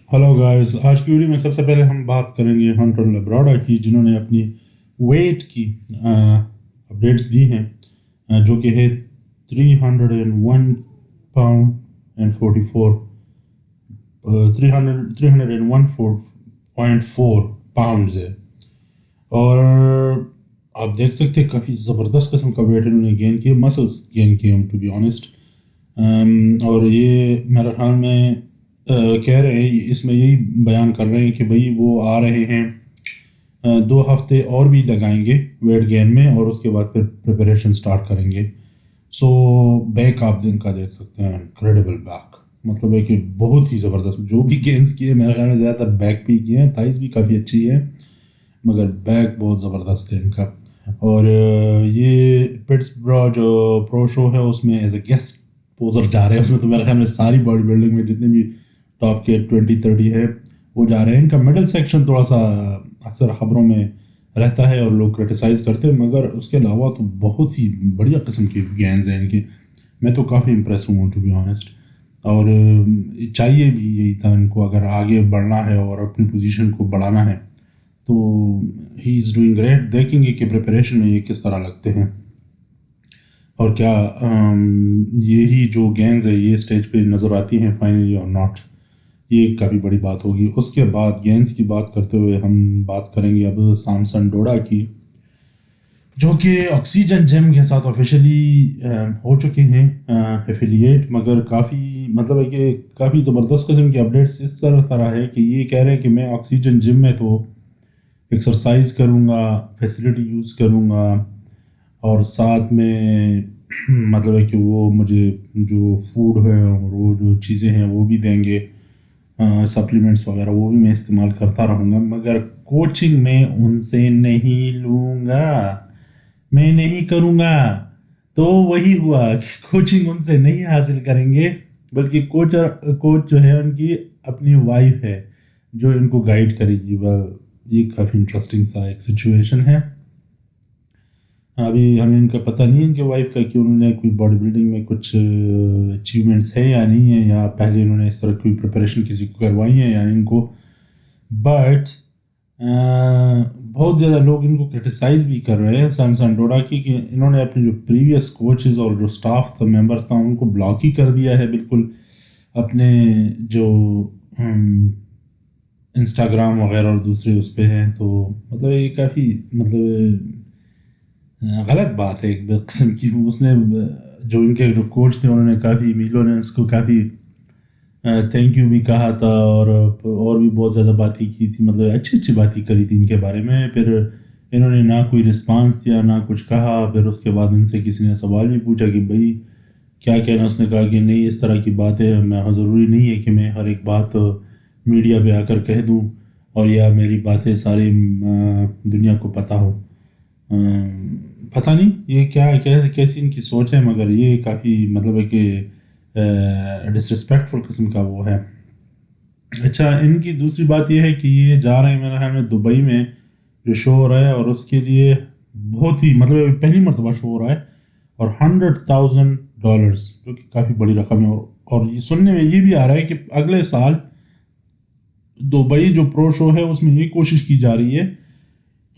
Hello guys, आज की video में सबसे पहले हम बात करेंगे हंटर लेब्राडा की, जिन्होंने अपनी वेट की अपडेट्स दी हैं, जो कि है 301 पाउंड एंड 44 301.4 पाउंड्स है। और आप देख सकते हैं काफ़ी ज़बरदस्त किस्म का वेट इन्होंने गेन किया, मसल्स गेन किए टू बी ऑनेस्ट। और ये मेरे ख्याल में कह रहे हैं, इसमें यही बयान कर रहे हैं कि भाई वो आ रहे हैं, 2 हफ्ते और भी लगाएंगे वेट गेन में और उसके बाद फिर प्रिपरेशन स्टार्ट करेंगे। सो बैक आप इनका देख सकते हैं, इनक्रेडिबल बैक, मतलब है कि बहुत ही ज़बरदस्त जो भी गेन्स किए मेरे ख्याल में ज़्यादातर बैक भी किए हैं, थाइस भी काफ़ी अच्छी है मगर बैक बहुत ज़बरदस्त है इनका। और ये पिट्सबर्ग जो प्रो शो है उसमें एज ए गेस्ट पोजर जा रहे हैं, उसमें तो मेरे ख्याल में सारी बॉडी बिल्डिंग में जितने भी टॉप के 20-30 है वो जा रहे हैं। इनका मिडिल सेक्शन थोड़ा सा अक्सर खबरों में रहता है और लोग क्रिटिसाइज़ करते हैं, मगर उसके अलावा तो बहुत ही बढ़िया किस्म की गेंस हैं इनकी। मैं तो काफ़ी इम्प्रेस हूँ टू बी ऑनेस्ट। और चाहिए भी यही था इनको, अगर आगे बढ़ना है और अपनी पोजीशन को बढ़ाना है तो ही इज़ डूइंग ग्रेट। देखेंगे कि प्रिपरेशन में ये किस तरह लगते हैं और क्या यही जो गेंस है ये स्टेज पे नज़र आती हैं फाइनली और नॉट, ये काफ़ी बड़ी बात होगी। उसके बाद गेंस की बात करते हुए हम बात करेंगे अब सैमसन डोडा की, जो कि ऑक्सीजन जिम के साथ ऑफिशियली हो चुके हैं एफिलिएट, मगर काफ़ी मतलब है कि काफ़ी ज़बरदस्त किस्म की अपडेट्स इस तरह है कि ये कह रहे हैं कि मैं ऑक्सीजन जिम में तो एक्सरसाइज करूँगा, फैसिलिटी यूज़ करूँगा और साथ में मतलब है कि वो मुझे जो फूड है और वो जो चीज़ें हैं वो भी देंगे, सप्लीमेंट्स वगैरह वो भी मैं इस्तेमाल करता रहूँगा, मगर कोचिंग में उनसे नहीं लूँगा, मैं नहीं करूँगा। तो वही हुआ कि कोचिंग उनसे नहीं हासिल करेंगे, बल्कि कोच जो है उनकी अपनी वाइफ है जो इनको गाइड करेगी। वह ये काफ़ी इंटरेस्टिंग सा एक सिचुएशन है। अभी हमें इनका पता नहीं है इनके वाइफ का कि उन्होंने कोई बॉडी बिल्डिंग में कुछ अचीवमेंट्स है या नहीं है, या पहले इन्होंने इस तरह कोई प्रिपरेशन किसी को करवाई है या इनको। बट बहुत ज़्यादा लोग इनको क्रिटिसाइज़ भी कर रहे हैं सैमसन डोडा की कि इन्होंने अपने जो प्रीवियस कोचेज़ और जो स्टाफ था, मेंबर्स था, उनको ब्लॉक ही कर दिया है बिल्कुल अपने जो इंस्टाग्राम वगैरह और दूसरे उस पर हैं। तो मतलब ये काफ़ी मतलब गलत बात है एक किस्म की। उसने जो इनके जो कोच थे उन्होंने काफ़ी मीलों ने उसको काफ़ी थैंक यू भी कहा था और भी बहुत ज़्यादा बातें की थी, मतलब अच्छी अच्छी बातें करी थी इनके बारे में। फिर इन्होंने ना कोई रिस्पांस दिया ना कुछ कहा। फिर उसके बाद इनसे किसी ने सवाल भी पूछा कि भाई क्या कहना, उसने कहा कि नहीं, इस तरह की बातें मैं ज़रूरी नहीं है कि मैं हर एक बात मीडिया पे आकर कह दूं और या मेरी बातें सारी दुनिया को पता हो। पता नहीं ये कैसी इनकी सोच है, मगर ये काफ़ी मतलब है कि डिसरिस्पेक्टफुल किस्म का वो है। अच्छा, इनकी दूसरी बात ये है कि ये जा रहे हैं मेरे ख्याल में दुबई में जो शो हो रहा है, और उसके लिए बहुत ही मतलब पहली मरतबा शो हो रहा है और $100,000 जो कि काफ़ी बड़ी रकम है। और ये सुनने में ये भी आ रहा है कि अगले साल दुबई जो प्रो शो है उसमें ये कोशिश की जा रही है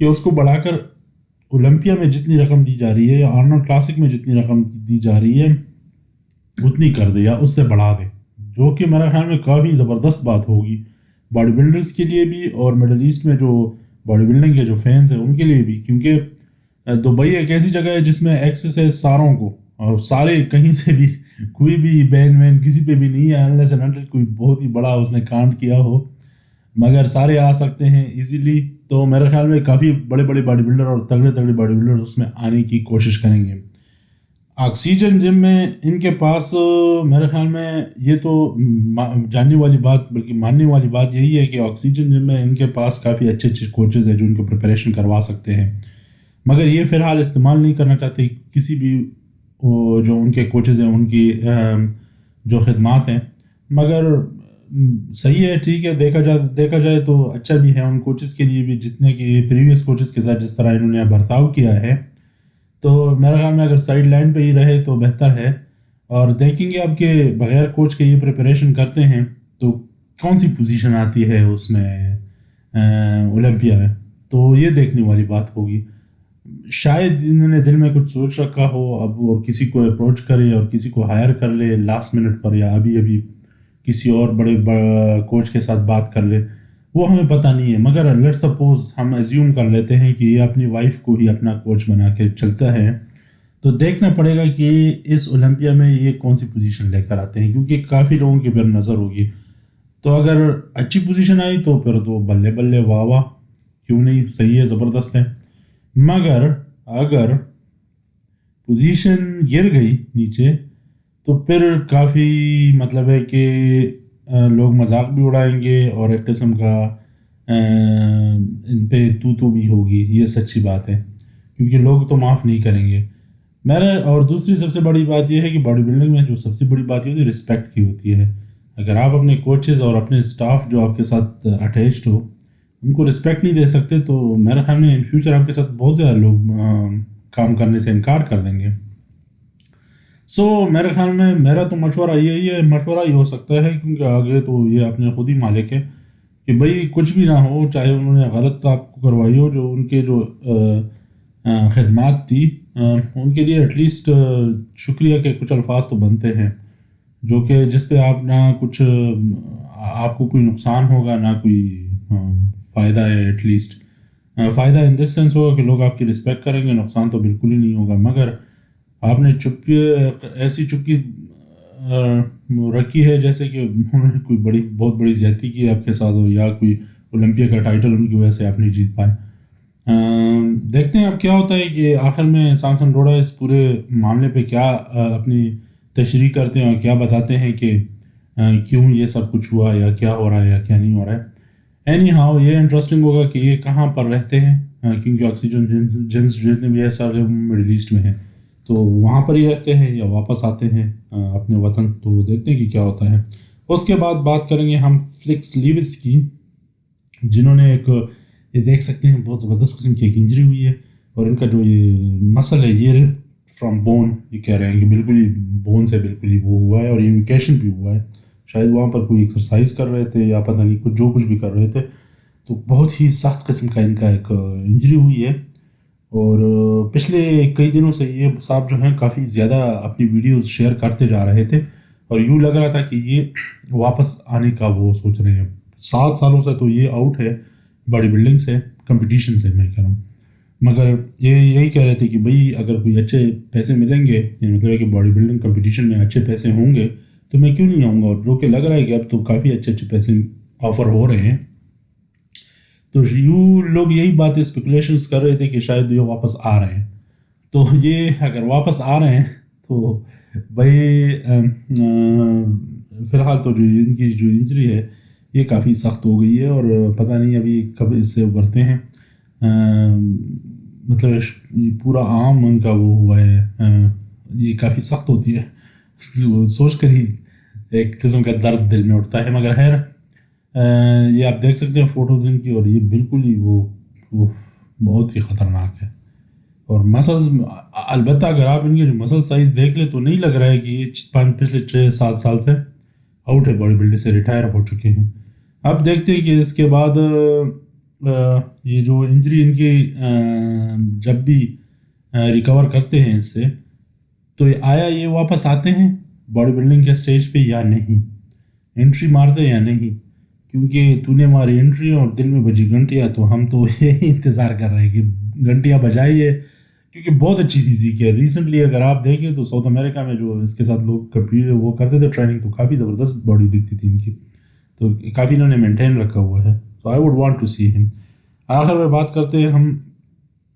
कि उसको बढ़ाकर ओलंपिया में जितनी रकम दी जा रही है या आर्नल्ड क्लासिक में जितनी रकम दी जा रही है उतनी कर दे या उससे बढ़ा दे, जो कि मेरे ख्याल में काफ़ी ज़बरदस्त बात होगी बॉडी बिल्डर्स के लिए भी और मिडल ईस्ट में जो बॉडी बिल्डिंग के जो फैंस हैं उनके लिए भी, क्योंकि दुबई एक ऐसी जगह है जिसमें एक्सेस है सारों को, और सारे कहीं से भी कोई भी बैन वैन किसी पे भी नहीं है अनलेस एंड अनटिल कोई बहुत ही बड़ा उसने कांड किया हो, मगर सारे आ सकते हैं इजीली। तो मेरे ख्याल में काफ़ी बड़े बड़े बॉडी बिल्डर और तगड़े तगड़े बॉडी बिल्डर उसमें आने की कोशिश करेंगे। ऑक्सीजन जिम में इनके पास मेरे ख्याल में ये तो जानने वाली बात बल्कि मानने वाली बात यही है कि ऑक्सीजन जिम में इनके पास काफ़ी अच्छे अच्छे कोचेज़ हैं जो इनको प्रिपरेशन करवा सकते हैं, मगर ये फ़िलहाल इस्तेमाल नहीं करना चाहते किसी भी जो उनके कोचेज़ हैं उनकी जो खिदमात हैं। मगर सही है, ठीक है, देखा जाए तो अच्छा भी है उन कोचेज़ के लिए भी, जितने कि प्रीवियस कोचेज़ के साथ जिस तरह इन्होंने बर्ताव किया है। तो मेरे ख्याल में अगर साइड लाइन पर ही रहे तो बेहतर है। और देखेंगे अब कि बग़ैर कोच के ये प्रिपरेशन करते हैं तो कौन सी पोजीशन आती है उसमें ओलंपिया में, तो ये देखने वाली बात होगी। शायद इन्होंने दिल में कुछ सोच रखा हो अब, और किसी को अप्रोच करे और किसी को हायर कर ले लास्ट मिनट पर, या अभी अभी किसी और बड़े कोच के साथ बात कर ले, वो हमें पता नहीं है। मगर लेट्स सपोज हम एज्यूम कर लेते हैं कि ये अपनी वाइफ को ही अपना कोच बना के चलता है, तो देखना पड़ेगा कि इस ओलंपिया में ये कौन सी पोजीशन लेकर आते हैं, क्योंकि काफ़ी लोगों की फिर नज़र होगी। तो अगर अच्छी पोजीशन आई तो फिर तो बल्ले बल्ले, वाह वाह, क्यों नहीं, सही है, ज़बरदस्त है। मगर अगर पोजीशन गिर गई नीचे तो फिर काफ़ी मतलब है कि लोग मजाक भी उड़ाएंगे और एक किस्म का इन पे तू भी होगी, ये सच्ची बात है, क्योंकि लोग तो माफ़ नहीं करेंगे मेरा। और दूसरी सबसे बड़ी बात यह है कि बॉडी बिल्डिंग में जो सबसे बड़ी बात ये होती है रिस्पेक्ट की होती है। अगर आप अपने कोचेज़ और अपने स्टाफ जो आपके साथ अटैच्ड हो उनको रिस्पेक्ट नहीं दे सकते, तो मेरे ख्याल में इन फ्यूचर आपके साथ बहुत ज़्यादा लोग काम करने से इनकार कर देंगे। मेरे ख्याल में मेरा तो मशवरा यही है, मशवरा ही हो सकता है, क्योंकि आगे तो ये अपने खुद ही मालिक है कि भाई कुछ भी ना हो, चाहे उन्होंने गलत आपको करवाई हो, जो उनके जो खिदमात थी उनके लिए एटलीस्ट शुक्रिया के कुछ अल्फाज तो बनते हैं, जो कि जिस पे आप ना कुछ आपको कोई नुकसान होगा ना कोई फ़ायदा है। एटलीस्ट फ़ायदा इन दिस सेंस होगा कि लोग आपकी रिस्पेक्ट करेंगे, नुकसान तो बिल्कुल ही नहीं होगा। मगर आपने चुप्पी ऐसी चुप्पी रखी है जैसे कि उन्होंने कोई बहुत बड़ी ज़्यादती की आपके साथ हो, या कोई ओलंपिया का टाइटल उनकी वजह से आप नहीं जीत पाए। देखते हैं अब क्या होता है कि आखिर में सैमसन रोड़ा इस पूरे मामले पे क्या अपनी तशरीह करते हैं और क्या बताते हैं कि क्यों ये सब कुछ हुआ, या क्या हो रहा है या क्या नहीं हो रहा है। एनी हाउ ये इंटरेस्टिंग होगा कि ये कहाँ पर रहते हैं, क्योंकि ऑक्सीजन जेम्स जितने भी है सारे मिडिल ईस्ट में हैं, तो वहाँ पर ही रहते हैं या वापस आते हैं अपने वतन। तो देखते हैं कि क्या होता है। उसके बाद बात करेंगे हम फ्लिक्स लीविस की, जिन्होंने एक ये देख सकते हैं बहुत ज़बरदस्त किस्म की एक इंजरी हुई है, और इनका जो ये मसल है ये रिप फ्रॉम बोन, ये कह रहे हैं कि बिल्कुल ही बोन से बिल्कुल ही वो हुआ है, और ये वेकेशन भी हुआ है। शायद वहाँ पर कोई एक्सरसाइज कर रहे थे या पता नहीं कुछ भी कर रहे थे, तो बहुत ही सख्त किस्म का इनका एक इंजरी हुई है। और पिछले कई दिनों से ये साहब जो हैं काफ़ी ज़्यादा अपनी वीडियोस शेयर करते जा रहे थे, और यूँ लग रहा था कि ये वापस आने का वो सोच रहे हैं। 7 सालों से तो ये आउट है बॉडी बिल्डिंग से, कंपटीशन से मैं कह रहा हूँ। मगर ये यही कह रहे थे कि भाई अगर कोई अच्छे पैसे मिलेंगे, मतलब है कि बॉडी बिल्डिंग कंपटीशन में अच्छे पैसे होंगे तो मैं क्यों नहीं आऊँगा। और जो कि लग रहा है कि अब तो काफ़ी अच्छे पैसे ऑफ़र हो रहे हैं। तो यूँ लोग यही बातें स्पेकुलेशंस कर रहे थे कि शायद ये वापस आ रहे हैं। तो ये अगर वापस आ रहे हैं तो भाई फ़िलहाल तो जो इनकी जो इंजरी है ये काफ़ी सख्त हो गई है, और पता नहीं अभी कब इससे उभरते हैं। मतलब पूरा आम उनका वो हुआ है, ये काफ़ी सख्त होती है, सोच कर ही एक किस्म का दर्द दिल में उठता है। मगर खैर ये आप देख सकते हैं फ़ोटोज़ इनकी, और ये बिल्कुल ही वो बहुत ही ख़तरनाक है। और मसल्स, अलबत्ता अगर आप इनके जो मसल साइज़ देख ले तो नहीं लग रहा है कि ये पिछले 6-7 साल से आउट है, बॉडी बिल्डिंग से रिटायर हो चुके हैं। अब देखते हैं कि इसके बाद ये जो इंजरी इनकी जब भी रिकवर करते हैं इससे, तो ये वापस आते हैं बॉडी बिल्डिंग के स्टेज पे या नहीं, एंट्री मारते हैं या नहीं। क्योंकि तूने मारी एंट्री और दिल में बजी घंटियाँ, तो हम तो यही इंतज़ार कर रहे हैं कि घंटियाँ बजाइए, क्योंकि बहुत अच्छी फिजिक है। रिसेंटली अगर आप देखें तो साउथ अमेरिका में जो इसके साथ लोग कम्पीट वो करते थे ट्रेनिंग, तो काफ़ी ज़बरदस्त बॉडी दिखती थी इनकी, तो काफ़ी इन्होंने मेंटेन रखा हुआ है। तो I would want to see him. आखिर में बात करते हैं हम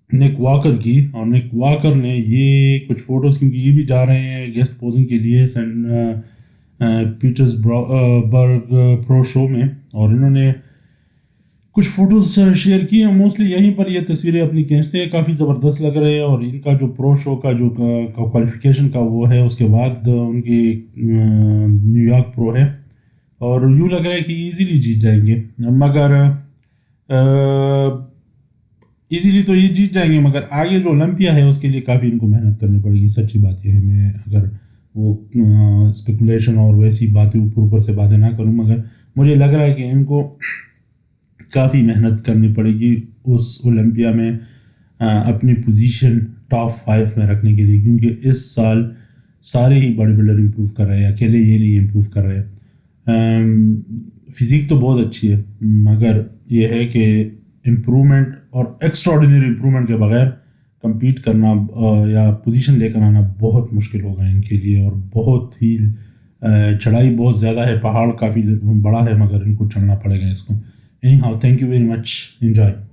निक वॉकर की, और निक वॉकर ने ये कुछ फ़ोटोज़, क्योंकि ये भी जा रहे हैं गेस्ट पोजिंग के लिए सेंट पीटर्सबर्ग प्रो शो में, और इन्होंने कुछ फ़ोटोज़ शेयर की हैं। मोस्टली यहीं पर ये तस्वीरें अपनी खींचते हैं, काफ़ी ज़बरदस्त लग रहे हैं। और इनका जो प्रो शो का जो क्वालिफिकेशन का वो है, उसके बाद उनकी न्यूयॉर्क प्रो है, और यूँ लग रहा है कि इजीली जीत जाएंगे। मगर इजीली तो ये जीत जाएंगे, मगर आगे जो ओलंपिया है उसके लिए काफ़ी इनको मेहनत करनी पड़ेगी। सच्ची बात यह है, मैं अगर वो स्पेकुलेशन और वैसी बातें ऊपर से बातें ना करूं, मगर مجھے لگ رہا ہے کہ ان کو کافی محنت کرنی پڑے گی اس اولمپیا میں اپنی پوزیشن ٹاپ 5 میں رکھنے کے لیے، کیونکہ اس سال سارے ہی باڈی بلڈر امپروو کر رہے ہیں، اکیلے یہ نہیں امپروو کر رہے ہیں۔ فزیک تو بہت اچھی ہے، مگر یہ ہے کہ امپرومنٹ اور ایکسٹرا آرڈینری امپرومنٹ کے بغیر کمپیٹ کرنا یا پوزیشن لے کر آنا بہت مشکل ہوگا ان کے لیے، اور بہت ہی چڑھائی بہت زیادہ ہے، پہاڑ کافی بڑا ہے، مگر ان کو چڑھنا پڑے گا اس کو۔ Any how, thank you very much, enjoy.